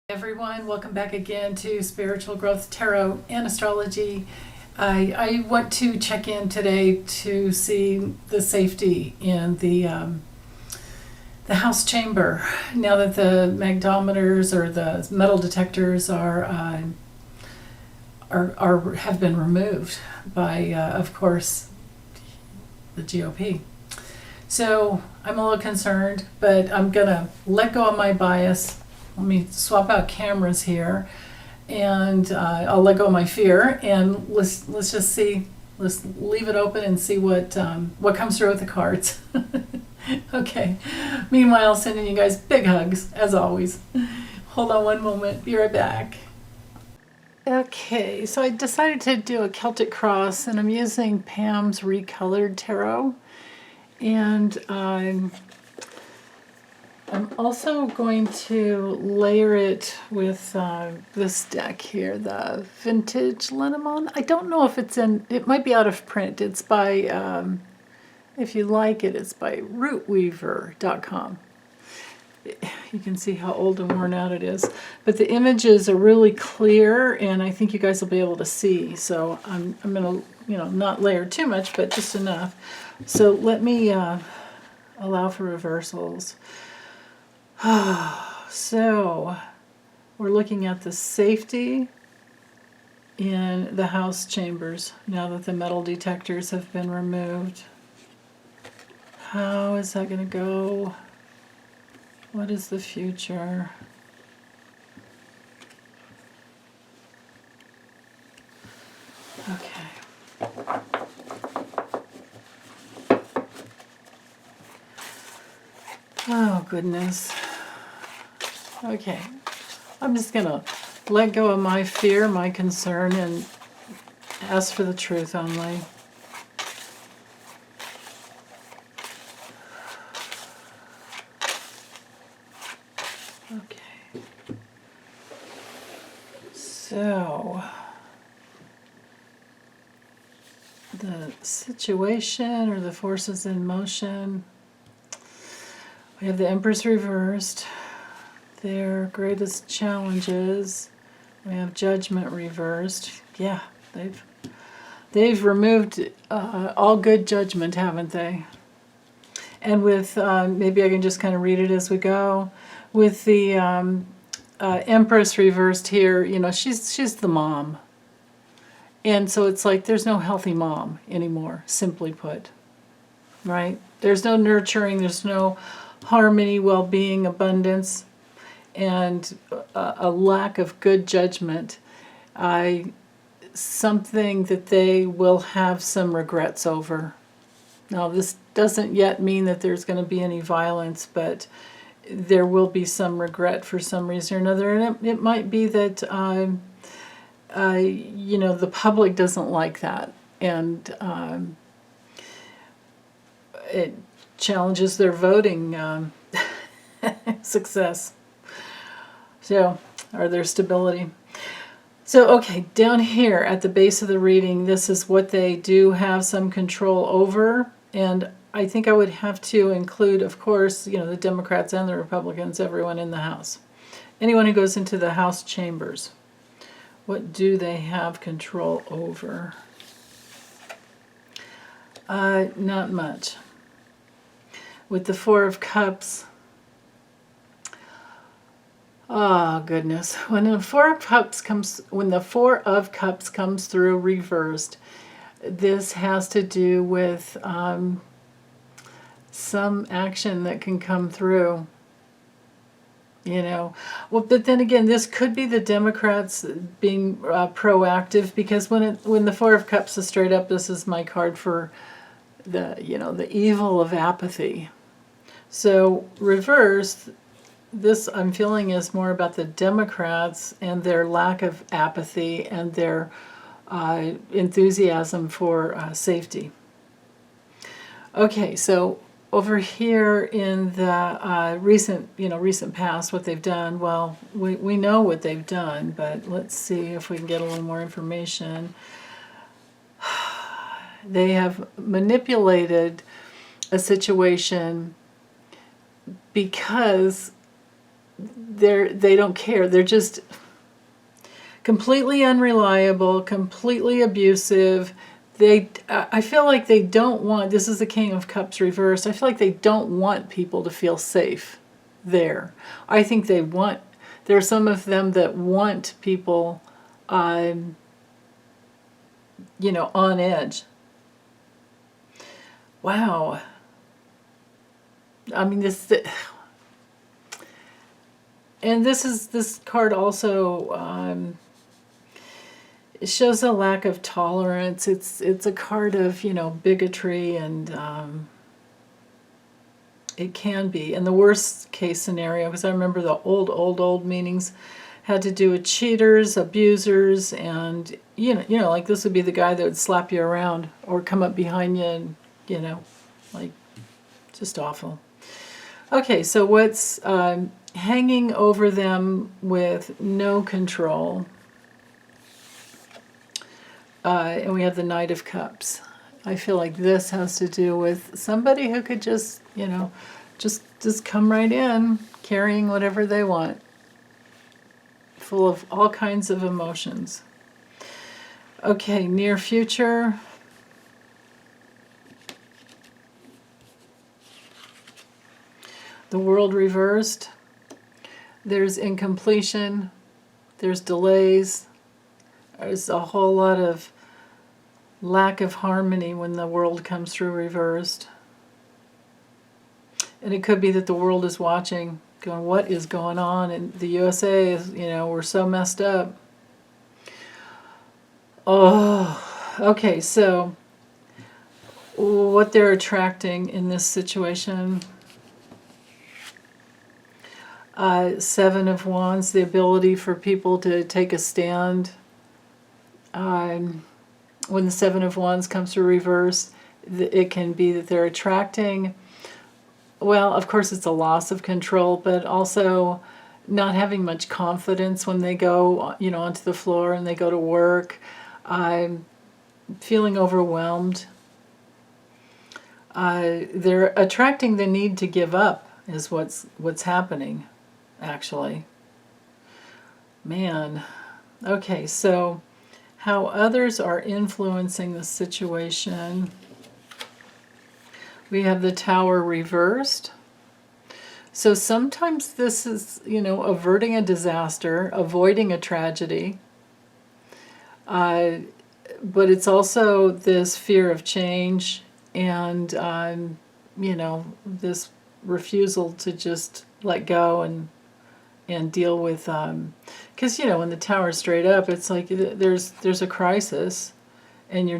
Everyone, welcome back again to Spiritual Growth Tarot and Astrology. I want to check in today to see the safety in the house chamber now that the magnometers or the metal detectors have been removed by of course the GOP. So I'm a little concerned, but I'm gonna let go of my bias. Let me swap out cameras here, and I'll let go of my fear, and let's just see. Let's leave it open and see what comes through with the cards. Okay. Meanwhile, sending you guys big hugs as always. Hold on one moment. Be right back. Okay, so I decided to do a Celtic cross, and I'm using Pam's Recolored Tarot, and I'm also going to layer it with this deck here, the Vintage Lenormand. I don't know if it might be out of print. It's by, if you like it, it's by rootweaver.com. You can see how old and worn out it is. But the images are really clear, and I think you guys will be able to see. So I'm going to, not layer too much, but just enough. So let me allow for reversals. So we're looking at the safety in the house chambers now that the metal detectors have been removed. How is that going to go? What is the future? Okay. Oh, goodness. Okay. I'm just going to let go of my fear, my concern, and ask for the truth only. Okay. So, the situation or the forces in motion. We have the Empress reversed, their greatest challenges. We have Judgment reversed. Yeah, they've removed all good judgment, haven't they? And with, maybe I can just kind of read it as we go. With the Empress reversed here, she's the mom. And so it's like there's no healthy mom anymore, simply put, right? There's no nurturing, there's no harmony, well-being, abundance, and a lack of good judgment. Something that they will have some regrets over. Now, this doesn't yet mean that there's going to be any violence, but there will be some regret for some reason or another. And it might be that, the public doesn't like that. And it challenges their voting success. So, or their stability. So, okay, down here at the base of the reading, this is what they do have some control over. And I think I would have to include, of course, the Democrats and the Republicans, everyone in the House. Anyone who goes into the House chambers. What do they have control over? Not much. With the Four of Cups, oh goodness, when the Four of Cups comes through reversed, this has to do with some action that can come through. Well, but then again, this could be the Democrats being proactive, because when the Four of Cups is straight up, this is my card for the evil of apathy. So reversed, this I'm feeling is more about the Democrats and their lack of apathy and their enthusiasm for safety. Okay, so over here in the recent past, what they've done, well, we know what they've done, but let's see if we can get a little more information. They have manipulated a situation because they don't care. They're just completely unreliable, completely abusive. I feel like they don't want, this is the King of Cups reversed, I feel like they don't want people to feel safe there. I think there are some of them that want people, on edge. Wow. I mean, this card also, it shows a lack of tolerance. It's a card of, bigotry, and it can be. And the worst case scenario, because I remember the old meanings had to do with cheaters, abusers, and like this would be the guy that would slap you around or come up behind you and, like, just awful. Okay, so what's hanging over them with no control? And we have the Knight of Cups. I feel like this has to do with somebody who could just, just come right in, carrying whatever they want, full of all kinds of emotions. Okay, near future. The World reversed. There's incompletion. There's delays. There's a whole lot of lack of harmony when the World comes through reversed. And it could be that the world is watching, going, what is going on? And the USA is, we're so messed up. Oh, okay, so what they're attracting in this situation. Seven of Wands, the ability for people to take a stand. When the Seven of Wands comes to reverse, it can be that they're attracting, well, of course it's a loss of control, but also not having much confidence when they go, onto the floor and they go to work. Feeling overwhelmed. They're attracting the need to give up is what's happening, actually. Man. Okay, so how others are influencing the situation. We have the Tower reversed. So sometimes this is, averting a disaster, avoiding a tragedy. But it's also this fear of change and, this refusal to just let go and deal with, because, when the Tower's straight up, it's like there's a crisis and you're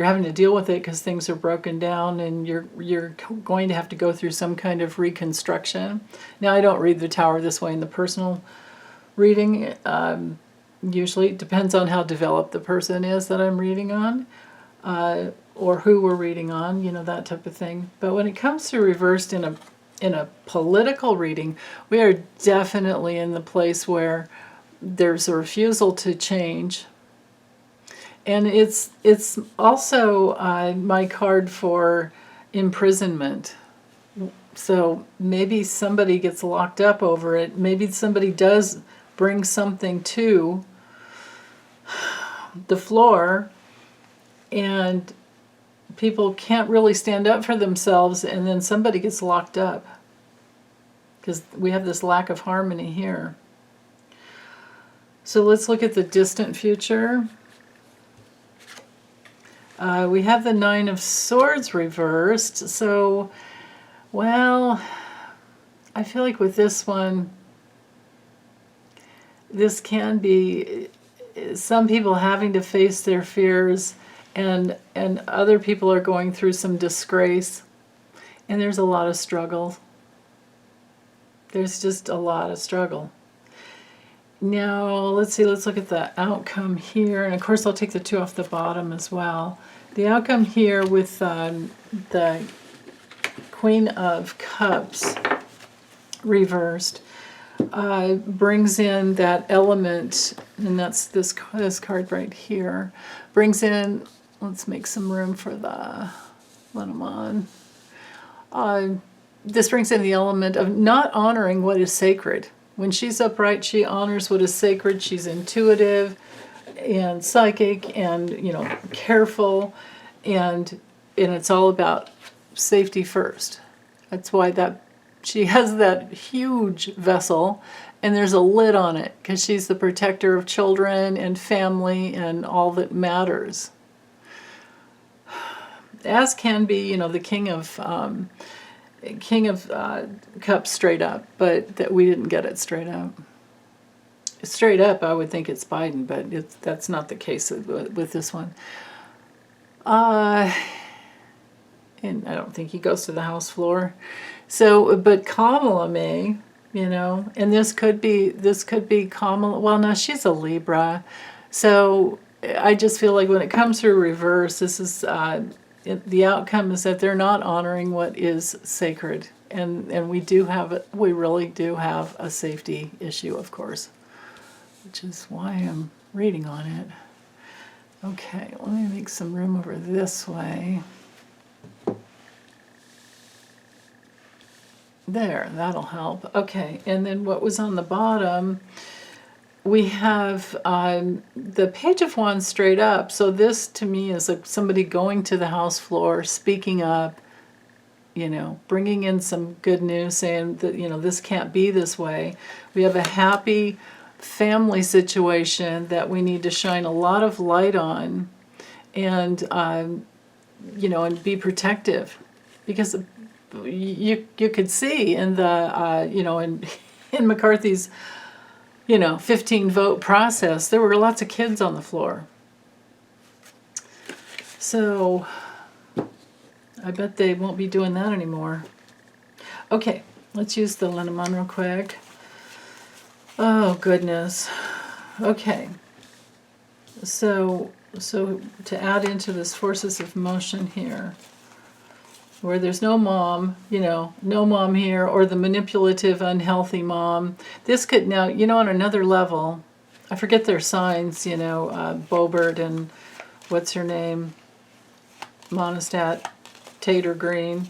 having to deal with it because things are broken down and you're going to have to go through some kind of reconstruction. Now, I don't read the Tower this way in the personal reading. Usually it depends on how developed the person is that I'm reading on, or who we're reading on, that type of thing. But when it comes to reversed in a political reading, we are definitely in the place where there's a refusal to change. And it's also my card for imprisonment. So maybe somebody gets locked up over it. Maybe somebody does bring something to the floor and people can't really stand up for themselves, and then somebody gets locked up because we have this lack of harmony here. So let's look at the distant future. We have the Nine of Swords reversed. So, well, I feel like with this one, this can be some people having to face their fears, and other people are going through some disgrace, and there's a lot of struggle. There's just a lot of struggle. Now, let's see, let's look at the outcome here. And of course, I'll take the two off the bottom as well. The outcome here with the Queen of Cups reversed brings in that element, and that's this card right here. Brings in, let's make some room for the Lenormand. This brings in the element of not honoring what is sacred. When she's upright, she honors what is sacred. She's intuitive and psychic and, you know, careful, and it's all about safety first. That's why that she has that huge vessel and there's a lid on it, because she's the protector of children and family and all that matters. As can be, you know, the King of Cups straight up, but that we didn't get it straight up. Straight up, I would think it's Biden, but that's not the case with this one. And I don't think he goes to the House floor. So, but Kamala may, you know, and this could be Kamala. Well, no, she's a Libra, so I just feel like when it comes through reverse, this is the outcome is that they're not honoring what is sacred, and we really do have a safety issue, of course, which is why I'm reading on it. Okay, let me make some room over this way. There, that'll help. Okay, and then what was on the bottom, we have the Page of Wands straight up. So this to me is like somebody going to the House floor, speaking up, you know, bringing in some good news, saying that, you know, this can't be this way. We have a happy family situation that we need to shine a lot of light on, and you know, and be protective, because you could see in the you know, in McCarthy's, you know, 15 vote process, there were lots of kids on the floor. So I bet they won't be doing that anymore. Okay, let's use the Lenormand real quick. Oh goodness. Okay. So to add into this forces of motion here, where there's no mom, you know, no mom here, or the manipulative, unhealthy mom. This could now, you know, on another level, I forget their signs, you know, Bobert and what's her name, Monistat, Tater Green.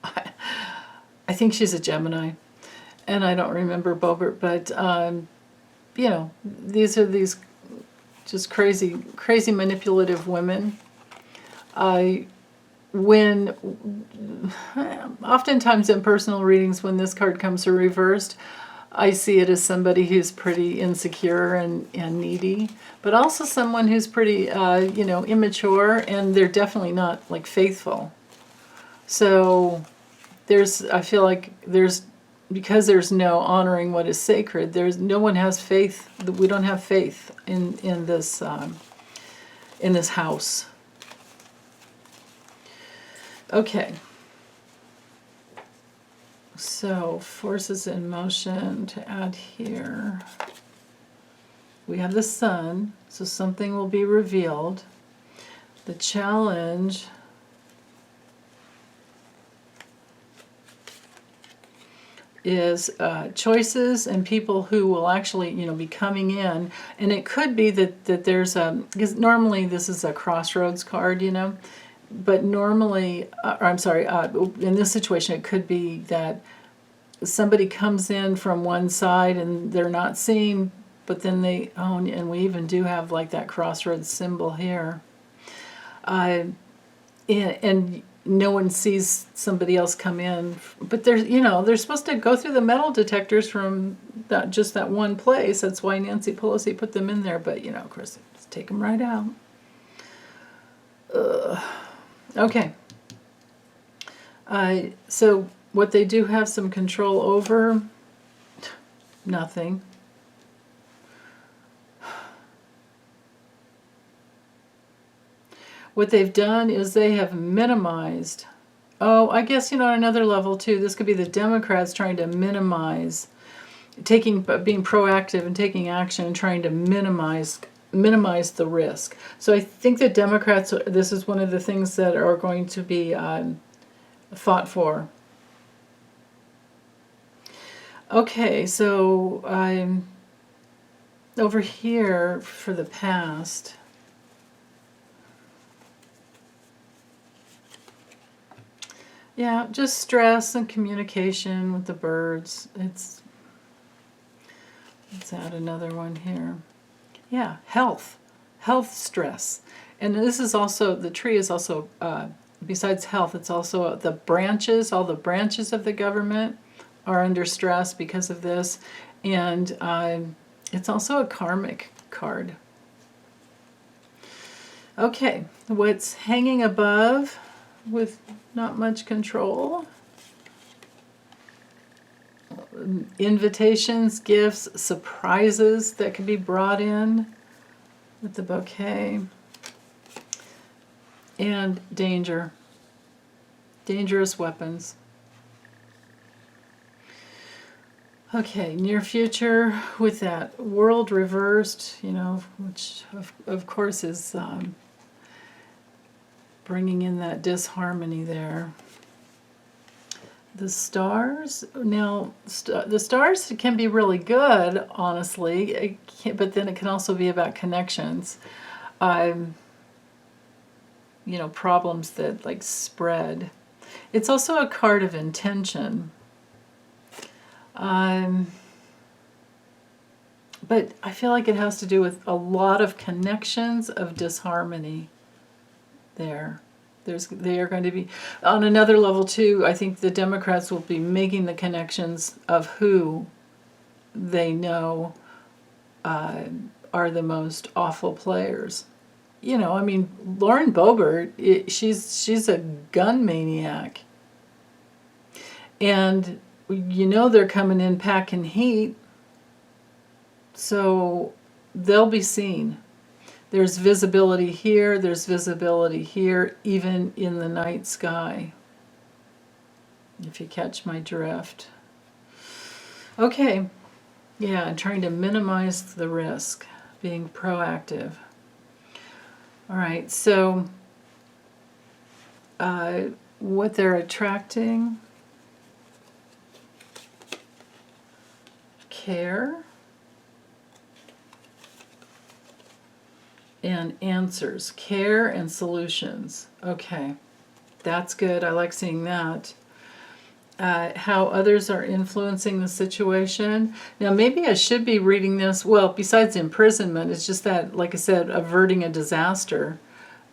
I think she's a Gemini, and I don't remember Bobert, but you know, these are these just crazy manipulative women. Oftentimes in personal readings, when this card comes to reversed, I see it as somebody who's pretty insecure and needy, but also someone who's pretty, you know, immature, and they're definitely not like faithful. So I feel like because there's no honoring what is sacred, no one has faith. We don't have faith in this house. Okay, so forces in motion to add here. We have the sun, so something will be revealed. The challenge is choices and people who will actually, you know, be coming in. And it could be that there's because normally this is a crossroads card, you know. But normally, in this situation, it could be that somebody comes in from one side and they're not seen, but then they own, and we even do have like that crossroads symbol here. And no one sees somebody else come in, but they're, you know, they're supposed to go through the metal detectors from just that one place. That's why Nancy Pelosi put them in there, but, you know, of course, just take them right out. Okay. So what they do have some control over, nothing. What they've done is they have minimized. Oh, I guess, you know, on another level too, this could be the Democrats trying to minimize, being proactive and taking action and trying to minimize the risk. So I think that Democrats, this is one of the things that are going to be fought for. Okay, so I'm over here for the past. Yeah, just stress and communication with the birds. Let's add another one here. Yeah, health stress. And this is also, the tree is also, besides health, it's also the branches, all the branches of the government are under stress because of this. And it's also a karmic card. Okay, what's hanging above with not much control? Invitations, gifts, surprises that could be brought in with the bouquet. And danger. Dangerous weapons. Okay, near future with that world reversed, you know, which of course is bringing in that disharmony there. The stars, now the stars can be really good, honestly, but then it can also be about connections. You know, problems that like spread. It's also a card of intention. But I feel like it has to do with a lot of connections of disharmony there. They are going to be, on another level too, I think the Democrats will be making the connections of who they know are the most awful players. You know, I mean, Lauren Boebert, she's a gun maniac. And you know they're coming in packing heat, so they'll be seen. There's visibility here, there's visibility here, even in the night sky, if you catch my drift. Okay, yeah, and trying to minimize the risk, being proactive. All right, so what they're attracting, care, and answers. Care and solutions. Okay, that's good. I like seeing that. How others are influencing the situation. Now, maybe I should be reading this, well, besides imprisonment, it's just that, like I said, averting a disaster,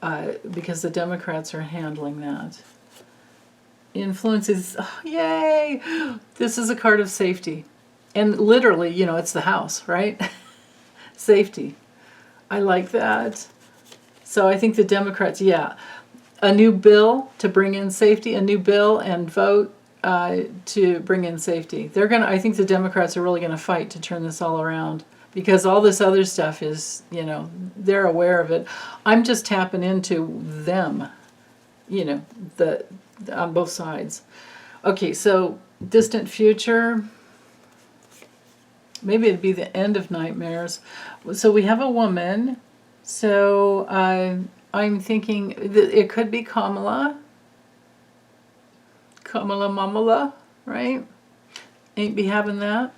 because the Democrats are handling that. Influences, oh, yay! This is a card of safety. And literally, you know, it's the house, right? Safety. I like that. So I think the Democrats, yeah, a new bill to bring in safety, a new bill and vote to bring in safety. I think the Democrats are really gonna fight to turn this all around, because all this other stuff is, you know, they're aware of it. I'm just tapping into them, you know, on both sides. Okay, so distant future. Maybe it'd be the end of nightmares. So we have a woman. So I'm thinking that it could be Kamala. Kamala Mamala, right? Ain't be having that.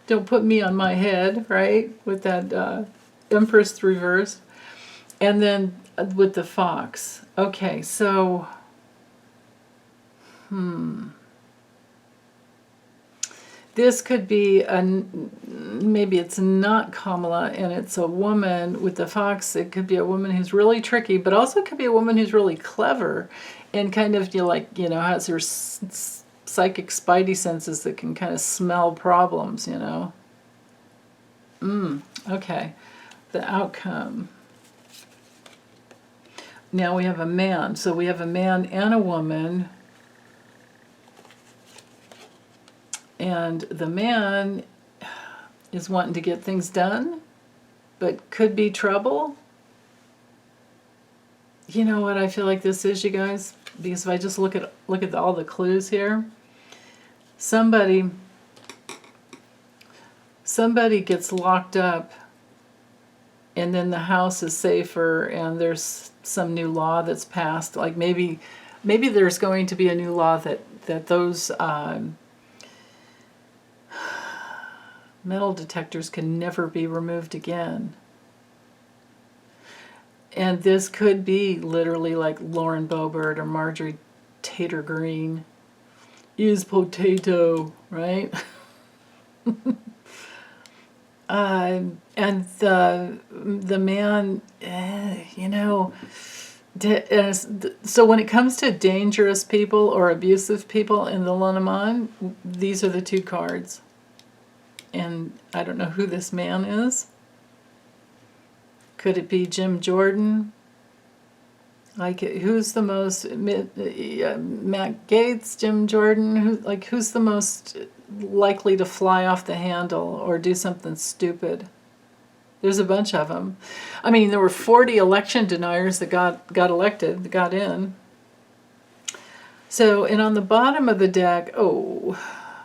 Don't put me on my head, right? With that Empress reversed. And then with the fox. Okay, so, this could be, maybe it's not Kamala and it's a woman with the fox. It could be a woman who's really tricky, but also could be a woman who's really clever and kind of, has her psychic spidey senses that can kind of smell problems, you know. Okay, the outcome. Now we have a man. So we have a man and a woman. And the man is wanting to get things done, but could be trouble. You know what I feel like this is, you guys? Because if I just look at all the clues here, somebody gets locked up, and then the house is safer, and there's some new law that's passed. Like maybe there's going to be a new law that those metal detectors can never be removed again. And this could be literally like Lauren Boebert or Marjorie Taylor Greene. Is potato, right? And the man, you know, so when it comes to dangerous people or abusive people in the Lenormand, these are the two cards. And I don't know who this man is. Could it be Jim Jordan? Like, who's the most, Matt Gaetz, Jim Jordan, who's the most likely to fly off the handle or do something stupid? There's a bunch of them. I mean, there were 40 election deniers that got elected, that got in. So, and on the bottom of the deck,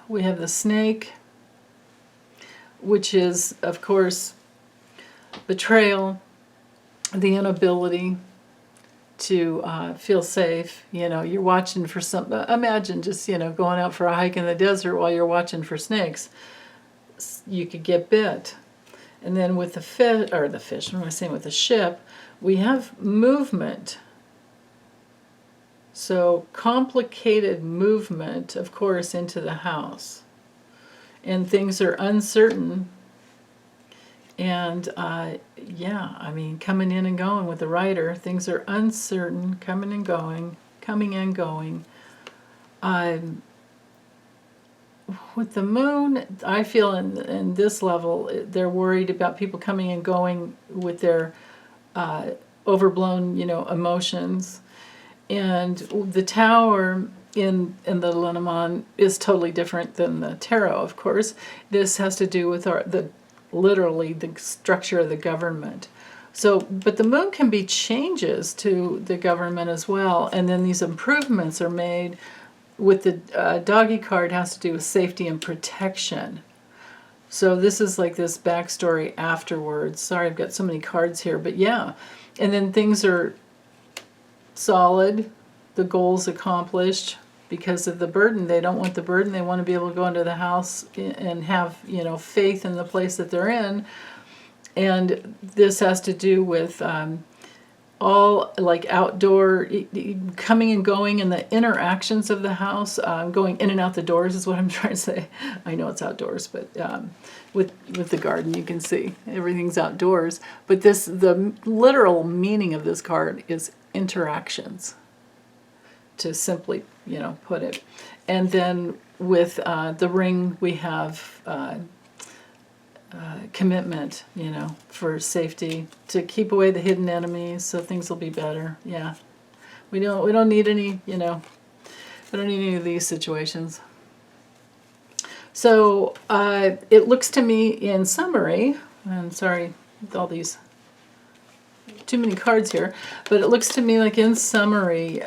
we have the snake, which is, of course, betrayal, the inability to feel safe. You know, you're watching for something. Imagine just, you know, going out for a hike in the desert while you're watching for snakes. You could get bit. And then with the fish, what am I saying, with the ship, we have movement. So complicated movement, of course, into the house. And things are uncertain. And yeah, I mean, coming in and going with the writer, things are uncertain, coming and going. With the moon, I feel in this level, they're worried about people coming and going with their overblown, you know, emotions. And the tower in the Lenormand is totally different than the tarot, of course. This has to do with literally the structure of the government. So, but the moon can be changes to the government as well, and then these improvements are made. With the doggy card, has to do with safety and protection. So this is like this backstory afterwards. Sorry, I've got so many cards here, but yeah. And then things are solid, the goals accomplished. Because of the burden, they don't want the burden. They want to be able to go into the house and have, you know, faith in the place that they're in. And this has to do with all like outdoor coming and going, and the interactions of the house, going in and out the doors is what I'm trying to say. I know it's outdoors, but with the garden, you can see everything's outdoors. But the literal meaning of this card is interactions, to simply, you know, put it. And then with the ring, we have commitment, you know, for safety, to keep away the hidden enemies, so things will be better. Yeah, we don't need any, you know, we don't need any of these situations. So it looks to me, in summary, I'm sorry, with all these too many cards here, but it looks to me like, in summary,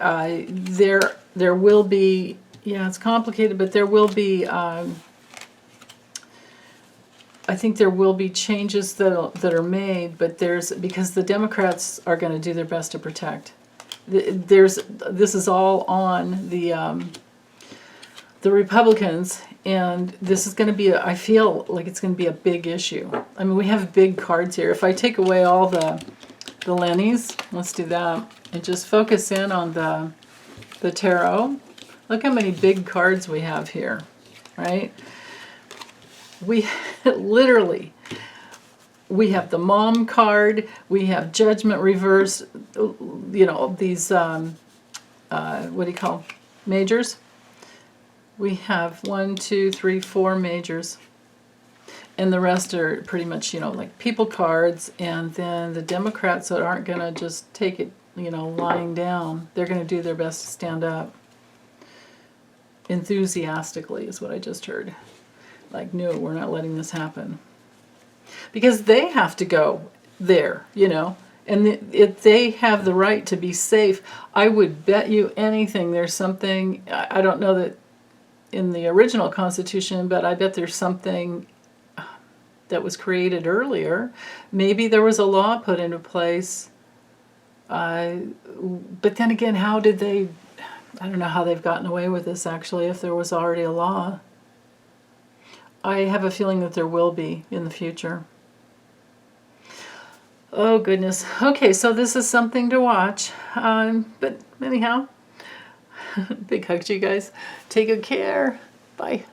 there will be, yeah, it's complicated, but there will be, I think there will be changes that are made, but because the Democrats are going to do their best to protect. This is all on the Republicans, and this is going to be, I feel like it's going to be a big issue. I mean, we have big cards here. If I take away all the Lennies, let's do that, and just focus in on the tarot. Look how many big cards we have here, right? We literally, we have the Mom card, we have Judgment reversed, you know, these, what do you call, majors? We have 1, 2, 3, 4 majors. And the rest are pretty much, you know, like people cards. And then the Democrats that aren't going to just take it, you know, lying down. They're going to do their best to stand up. Enthusiastically is what I just heard. Like, no, we're not letting this happen. Because they have to go there, you know. And if they have the right to be safe, I would bet you anything there's something, I don't know that in the original Constitution, but I bet there's something that was created earlier. Maybe there was a law put into place. But then again, how did they, I don't know how they've gotten away with this actually, if there was already a law. I have a feeling that there will be in the future. Oh, goodness. Okay, so this is something to watch. But anyhow, big hug to you guys. Take good care. Bye.